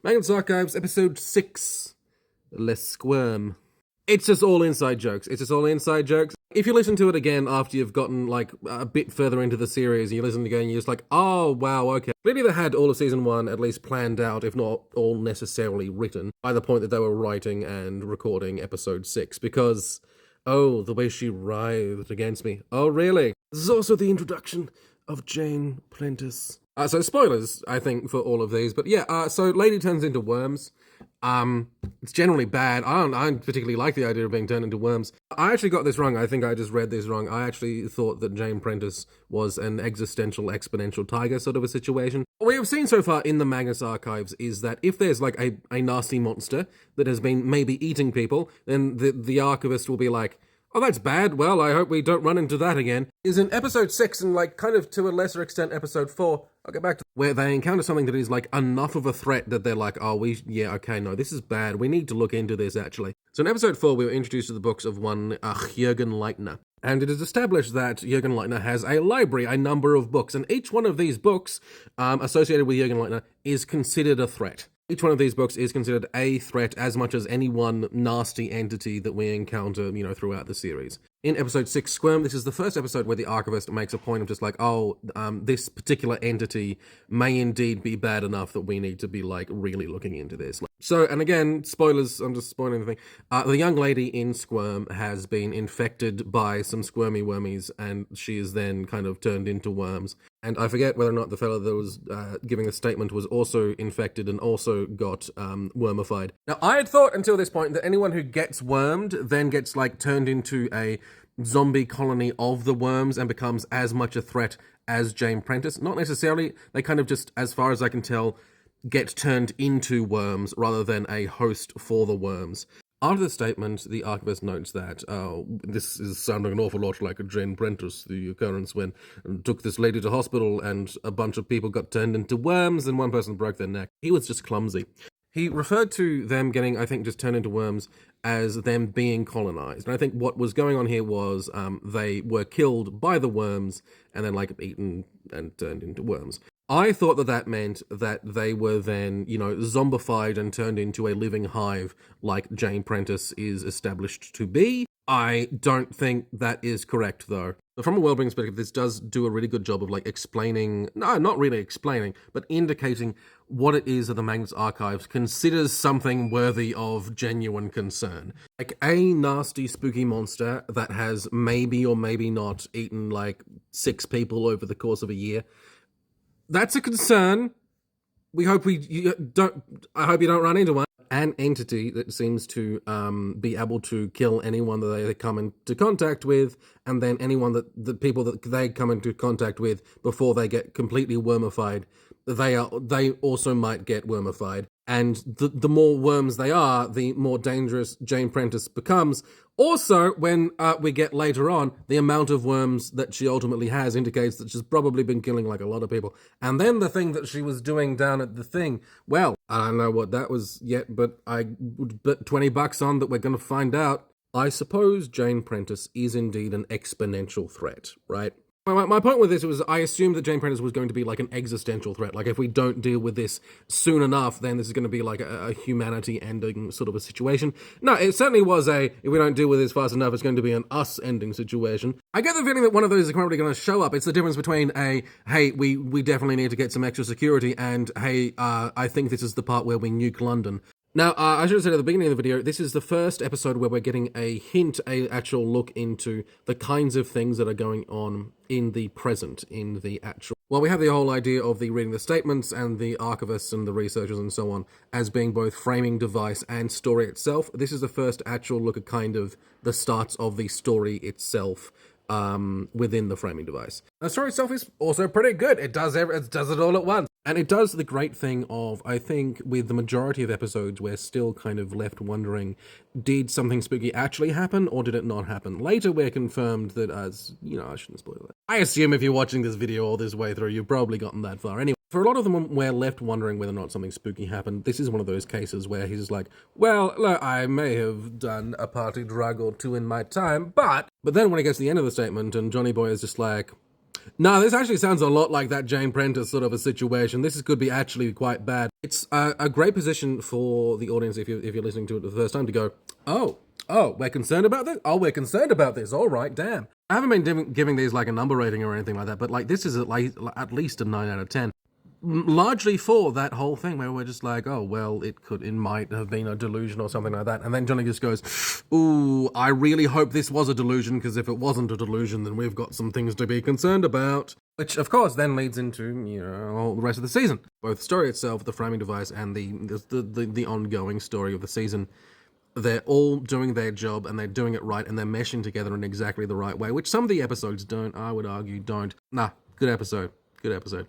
Magnus Archives, episode 6, Les Squirm. It's just all inside jokes. If you listen to it again after you've gotten, like, a bit further into the series, and you listen again, you're just like, oh, wow, okay. Clearly they had all of season 1 at least planned out, if not all necessarily written, by the point that they were writing and recording episode 6, because, oh, the way she writhed against me. Oh, really? This is also the introduction of Jane Prentice. So spoilers, I think, for all of these. But yeah, so Lady turns into worms. It's generally bad. I don't particularly like the idea of being turned into worms. I actually got this wrong. I think I just read this wrong. I actually thought that Jane Prentice was an existential exponential tiger sort of a situation. What we have seen so far in the Magnus Archives is that if there's like a nasty monster that has been maybe eating people, then the archivist will be like, oh, that's bad. Well, I hope we don't run into that again. Is in episode 6 and, like, kind of to a lesser extent episode 4, I'll get back to, where they encounter something that is, like, enough of a threat that they're like, oh, no, this is bad. We need to look into this, actually. So in episode 4, we were introduced to the books of one Jürgen Leitner. And it is established that Jürgen Leitner has a library, a number of books, and each one of these books associated with Jürgen Leitner is considered a threat. Each one of these books is considered a threat as much as any one nasty entity that we encounter, throughout the series. In episode 6, Squirm, this is the first episode where the archivist makes a point of just like, this particular entity may indeed be bad enough that we need to be, like, really looking into this. So, and again, spoilers, I'm just spoiling the thing. The young lady in Squirm has been infected by some squirmy wormies, and she is then kind of turned into worms. And I forget whether or not the fellow that was giving a statement was also infected and also got wormified. Now, I had thought until this point that anyone who gets wormed then gets, like, turned into a zombie colony of the worms and becomes as much a threat as Jane Prentice. Not necessarily. They kind of just, as far as I can tell, get turned into worms rather than a host for the worms. After the statement, the archivist notes that, this is sounding an awful lot like a Jane Prentice, the occurrence when took this lady to hospital and a bunch of people got turned into worms and one person broke their neck. He was just clumsy. He referred to them getting, I think, just turned into worms as them being colonized. And I think what was going on here was they were killed by the worms and then, like, eaten and turned into worms. I thought that meant that they were then, zombified and turned into a living hive like Jane Prentice is established to be. I don't think that is correct, though. From a worldbuilding perspective, this does do a really good job of, like, explaining, no, not really explaining, but indicating what it is that the Magnus Archives considers something worthy of genuine concern. Like, a nasty, spooky monster that has maybe or maybe not eaten, like, 6 people over the course of a year. That's a concern. I hope you don't run into one. An entity that seems to be able to kill anyone that they come into contact with, and then anyone that the people that they come into contact with before they get completely wormified, they also might get wormified. And the more worms they are, the more dangerous Jane Prentice becomes. Also, when we get later on, the amount of worms that she ultimately has indicates that she's probably been killing, like, a lot of people. And then the thing that she was doing down at the thing, well, I don't know what that was yet, but I would bet $20 on that we're going to find out. I suppose Jane Prentice is indeed an exponential threat, right? My point with this was I assumed that Jane Prentice was going to be like an existential threat. Like, if we don't deal with this soon enough, then this is going to be like a humanity-ending sort of a situation. No, it certainly was if we don't deal with this fast enough, it's going to be an us-ending situation. I get the feeling that one of those is probably going to show up. It's the difference between hey, we definitely need to get some extra security, and hey, I think this is the part where we nuke London. Now, I should have said at the beginning of the video, this is the first episode where we're getting a hint, an actual look into the kinds of things that are going on in the present, in the actual... Well, we have the whole idea of the reading the statements and the archivists and the researchers and so on as being both framing device and story itself. This is the first actual look at kind of the starts of the story itself within the framing device. The story itself is also pretty good. It does it all at once. And it does the great thing of, I think, with the majority of episodes, we're still kind of left wondering, did something spooky actually happen, or did it not happen? Later, we're confirmed that, as, I shouldn't spoil it. I assume if you're watching this video all this way through, you've probably gotten that far. Anyway, for a lot of them, we're left wondering whether or not something spooky happened. This is one of those cases where he's like, well, look, I may have done a party drug or two in my time, but then when it gets to the end of the statement, and Johnny Boy is just like, No, this actually sounds a lot like that Jane Prentice sort of a situation. This could be actually quite bad. It's a great position for the audience if you're listening to it for the first time to go, oh, we're concerned about this? Oh, we're concerned about this. All right, damn. I haven't been giving these like a number rating or anything like that, but like this is at least a 9 out of 10. Largely for that whole thing where we're just like, oh, well, it might have been a delusion or something like that. And then Johnny just goes, ooh, I really hope this was a delusion, because if it wasn't a delusion, then we've got some things to be concerned about. Which, of course, then leads into, the rest of the season. Both the story itself, the framing device, and the ongoing story of the season. They're all doing their job, and they're doing it right, and they're meshing together in exactly the right way, which some of the episodes don't, I would argue, don't. Nah, good episode. Good episode.